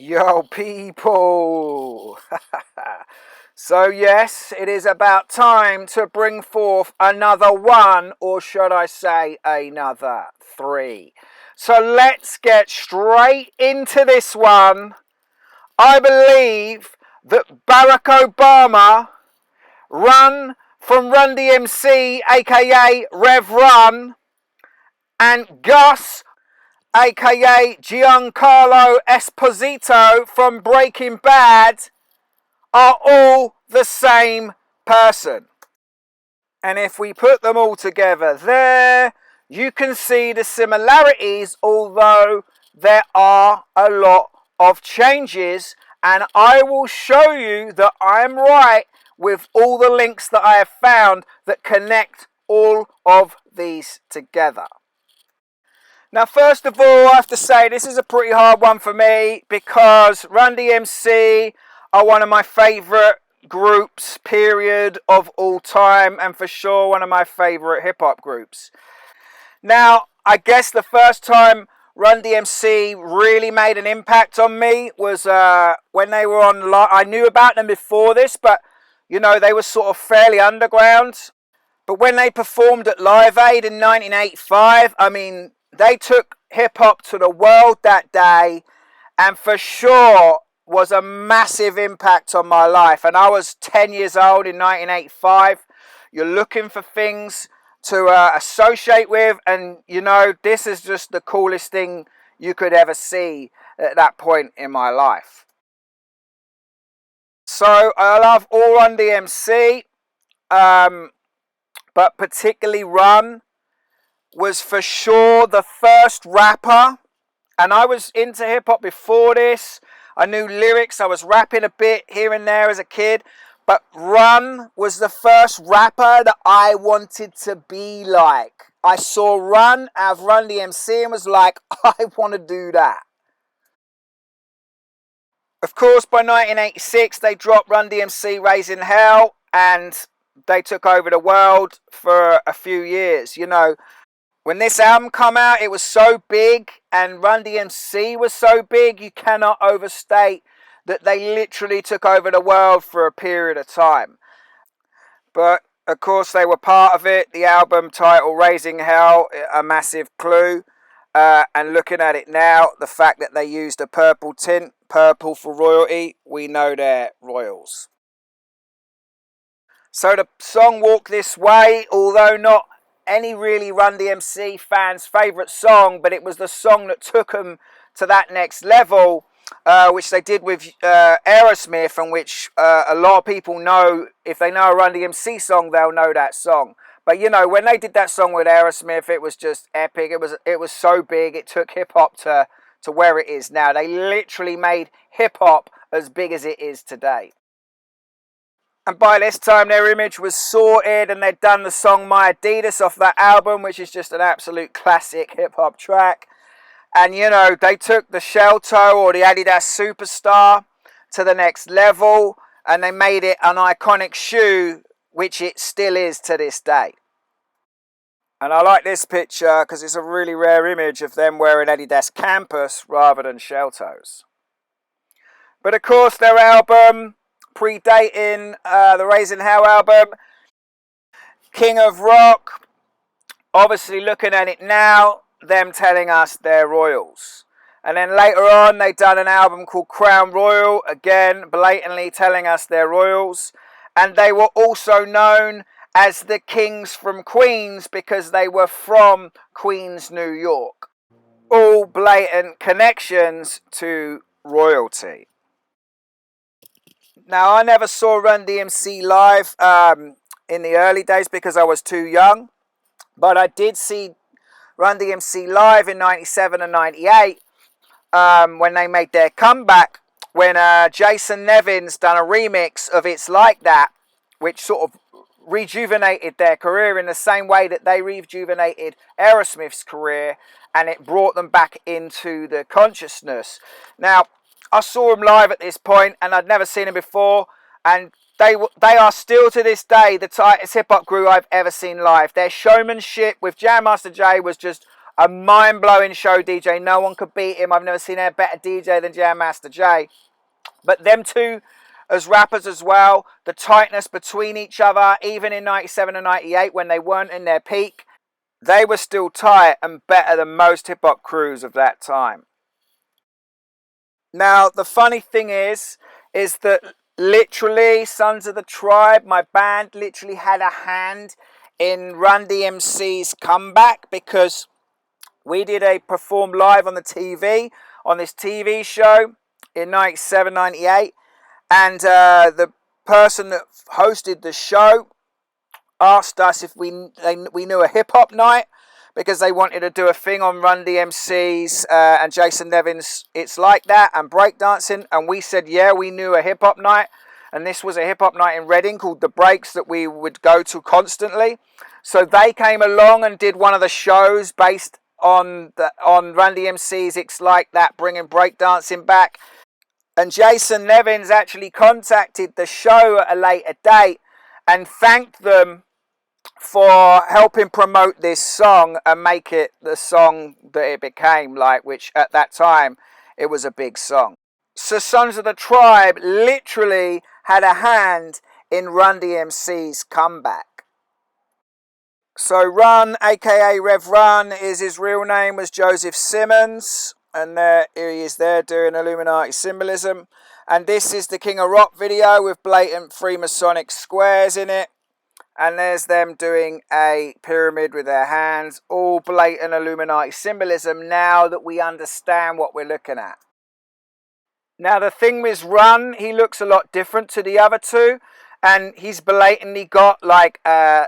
Yo, people! So, yes, it is about time to bring forth another one, or should I say, another three. So, let's get straight into this one. I believe that Barack Obama, Run from Run-DMC, aka Rev Run, and Gus, aka Giancarlo Esposito from Breaking Bad, are all the same person. And if we put them all together there, you can see the similarities, although there are a lot of changes. And I will show you that I'm right with all the links that I have found that connect all of these together. Now, first of all, I have to say this is a pretty hard one for me because Run-DMC are one of my favourite groups, period, of all time, and for sure one of my favourite hip-hop groups. Now, I guess the first time Run-DMC really made an impact on me was when they were on. I knew about them before this, but, you know, they were sort of fairly underground. But when they performed at Live Aid in 1985, I mean, they took hip-hop to the world that day, and for sure was a massive impact on my life. And I was 10 years old in 1985. You're looking for things to associate with, and you know, this is just the coolest thing you could ever see at that point in my life. So I love all Run-DMC, but particularly Run was for sure the first rapper, and I was into hip-hop before this. I knew lyrics, I was rapping a bit here and there as a kid, but Run was the first rapper that I wanted to be like. I saw Run out of Run-DMC and was like, I want to do that. Of course, by 1986, they dropped Run-DMC Raising Hell, and they took over the world for a few years, you know. When this album come out, it was so big, and Run-DMC was so big, you cannot overstate that they literally took over the world for a period of time. But, of course, they were part of it. The album title, Raising Hell, a massive clue. And looking at it now, the fact that they used a purple tint, purple for royalty, we know they're royals. So the song Walk This Way, although not any really Run-DMC fans' favourite song, but it was the song that took them to that next level, which they did with Aerosmith, and which a lot of people know. If they know a Run-DMC song, they'll know that song. But you know, when they did that song with Aerosmith, it was just epic. It was so big. It took hip-hop to where it is now. They literally made hip-hop as big as it is today. And by this time, their image was sorted, and they'd done the song My Adidas off that album, which is just an absolute classic hip-hop track. And, you know, they took the Shell Toe, or the Adidas Superstar, to the next level, and they made it an iconic shoe, which it still is to this day. And I like this picture because it's a really rare image of them wearing Adidas Campus rather than Shell Toes. But, of course, their album, predating the Raising Hell album, King of Rock, obviously looking at it now, them telling us they're royals. And then later on, they done an album called Crown Royal, again, blatantly telling us they're royals. And they were also known as the Kings from Queens because they were from Queens, New York. All blatant connections to royalty. Now, I never saw Run-DMC live in the early days because I was too young. But I did see Run-DMC live in 97 and 98 when they made their comeback. When Jason Nevins done a remix of It's Like That, which sort of rejuvenated their career in the same way that they rejuvenated Aerosmith's career. And it brought them back into the consciousness. Now, I saw them live at this point, and I'd never seen them before, and they are still to this day the tightest hip-hop group I've ever seen live. Their showmanship with Jam Master Jay was just A mind-blowing show DJ. No one could beat him. I've never seen a better DJ than Jam Master Jay. But them two as rappers as well, the tightness between each other, even in 97 and 98 when they weren't in their peak, they were still tight and better than most hip-hop crews of that time. Now, the funny thing is that literally Sons of the Tribe, my band, literally had a hand in Run-DMC's comeback, because we did a perform live on the TV, on this TV show in 97, 98. And the person that hosted the show asked us if we knew a hip-hop night, because they wanted to do a thing on Run-DMC's and Jason Nevin's It's Like That and breakdancing. And we said, yeah, we knew a hip-hop night. And this was a hip-hop night in Reading called The Breaks that we would go to constantly. So they came along and did one of the shows based on Run-DMC's It's Like That, bringing breakdancing back. And Jason Nevins actually contacted the show at a later date and thanked them for helping promote this song and make it the song that it became, like, which at that time it was a big song. So Sons of the Tribe literally had a hand in Run-DMC's comeback. So Run, aka Rev Run, is his real name, was Joseph Simmons. And there he is there doing Illuminati symbolism. And this is the King of Rock video with blatant Freemasonic squares in it. And there's them doing a pyramid with their hands. All blatant Illuminati symbolism now that we understand what we're looking at. Now the thing with Run, he looks a lot different to the other two. And he's blatantly got like a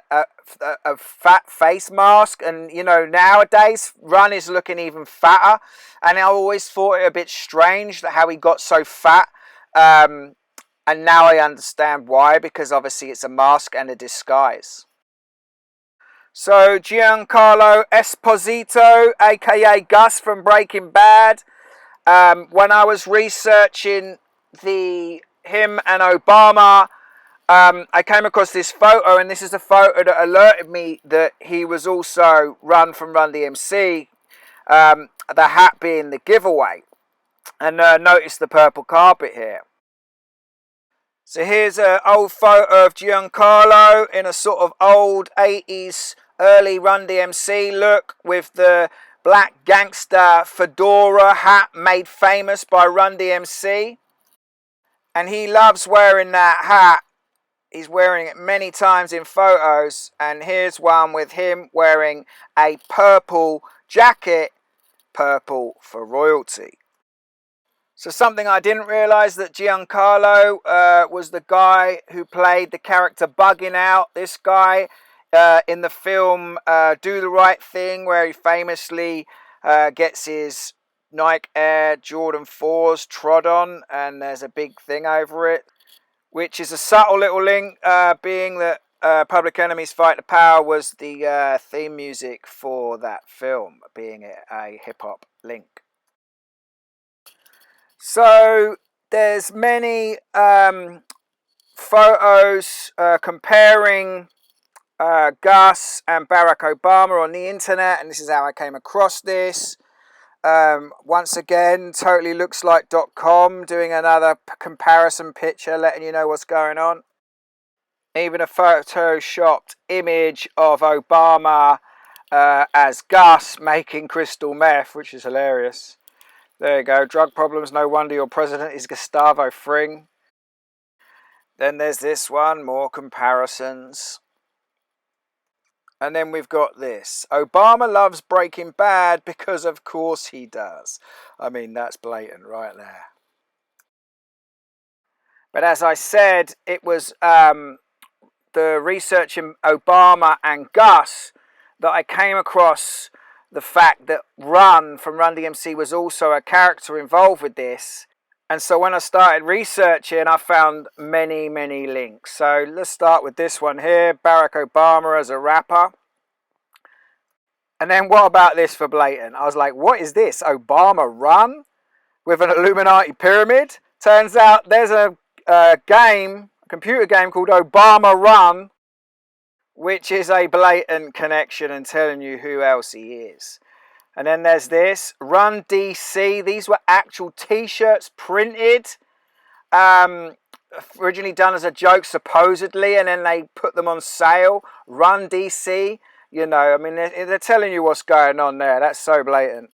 fat face mask. And, you know, nowadays Run is looking even fatter. And I always thought it a bit strange that how he got so fat. And now I understand why, because obviously it's a mask and a disguise. So Giancarlo Esposito, aka Gus from Breaking Bad. When I was researching him and Obama, I came across this photo, and this is the photo that alerted me that he was also Run from Run-DMC, the hat being the giveaway. And notice the purple carpet here. So here's an old photo of Giancarlo in a sort of old 80s, early Run-DMC look with the black gangster fedora hat made famous by Run-DMC. And he loves wearing that hat. He's wearing it many times in photos. And here's one with him wearing a purple jacket, purple for royalty. So something I didn't realise, that Giancarlo was the guy who played the character Bugging Out. This guy in the film Do the Right Thing, where he famously gets his Nike Air Jordan 4s trod on, and there's a big thing over it, which is a subtle little link, being that Public Enemy's Fight the Power was the theme music for that film, being a hip-hop link. So there's many photos comparing Gus and Barack Obama on the internet, and this is how I came across this. Once again, totally looks like .com doing another comparison picture, letting you know what's going on. Even a photoshopped image of Obama as Gus making crystal meth, which is hilarious. There you go, drug problems, no wonder your president is Gustavo Fring. Then there's this one, more comparisons. And then we've got this. Obama loves Breaking Bad because of course he does. I mean, that's blatant right there. But as I said, it was the research in Obama and Gus that I came across the fact that Run from Run-DMC was also a character involved with this. And so when I started researching, I found many, many links. So let's start with this one here, Barack Obama as a rapper. And then what about this for blatant? I was like, what is this? Obama Run with an Illuminati pyramid? Turns out there's a computer game called Obama Run, which is a blatant connection and telling you who else he is. And then there's this Run-DC. These were actual t-shirts printed, originally done as a joke supposedly, and then they put them on sale. Run-DC, you know, I mean, they're telling you what's going on there. That's so blatant.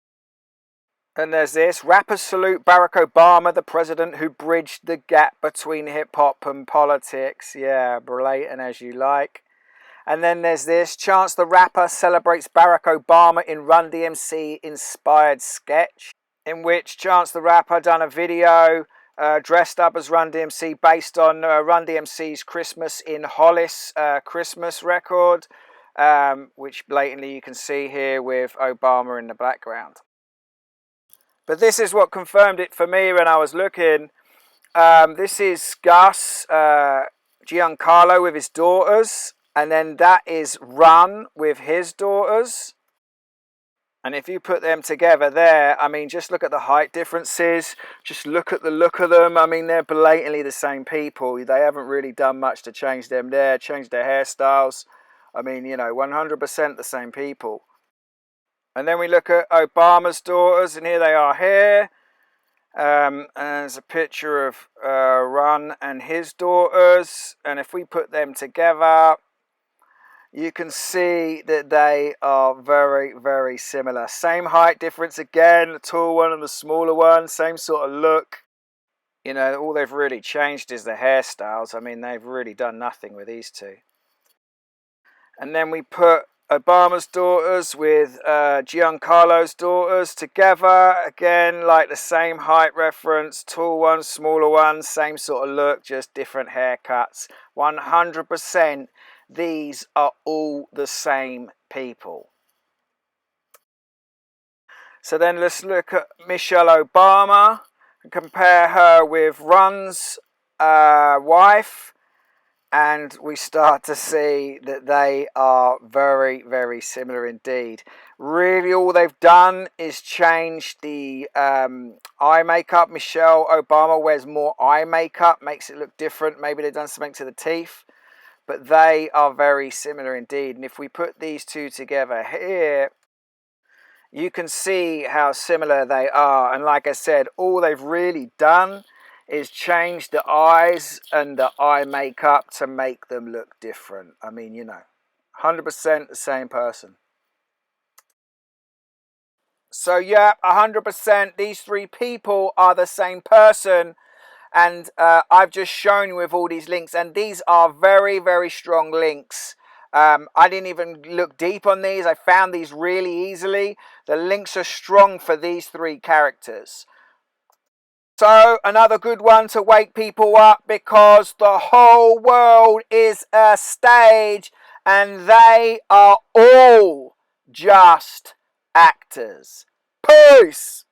And there's this, rappers salute Barack Obama, the president who bridged the gap between hip-hop and politics. Yeah, blatant as you like. And then there's this, Chance the Rapper celebrates Barack Obama in Run-DMC inspired sketch, in which Chance the Rapper done a video dressed up as Run-DMC based on Run-DMC's Christmas in Hollis Christmas record, which blatantly you can see here with Obama in the background. But this is what confirmed it for me when I was looking. This is Gus, Giancarlo with his daughters. And then that is Run with his daughters. And if you put them together there, I mean, just look at the height differences. Just look at the look of them. I mean, they're blatantly the same people. They haven't really done much to change them there, change their hairstyles. I mean, you know, 100% the same people. And then we look at Obama's daughters, and here they are here. And there's a picture of Run and his daughters. And if we put them together, you can see that they are very, very similar. Same height difference again, the tall one and the smaller one, same sort of look. You know, all they've really changed is the hairstyles. I mean, they've really done nothing with these two. And then we put Obama's daughters with Giancarlo's daughters together. Again, like the same height reference, tall one, smaller one, same sort of look, just different haircuts. 100%. These are all the same people. So then let's look at Michelle Obama and compare her with Run's wife. And we start to see that they are very, very similar indeed. Really all they've done is change the eye makeup. Michelle Obama wears more eye makeup, makes it look different. Maybe they've done something to the teeth. But they are very similar indeed. And if we put these two together here, you can see how similar they are. And like I said, all they've really done is change the eyes and the eye makeup to make them look different. I mean, you know, 100% the same person. So yeah, 100% these three people are the same person. And I've just shown you with all these links, and these are very, very strong links. I didn't even look deep on these. I found these really easily. The links are strong for these three characters. So another good one to wake people up, because the whole world is a stage and they are all just actors. Peace!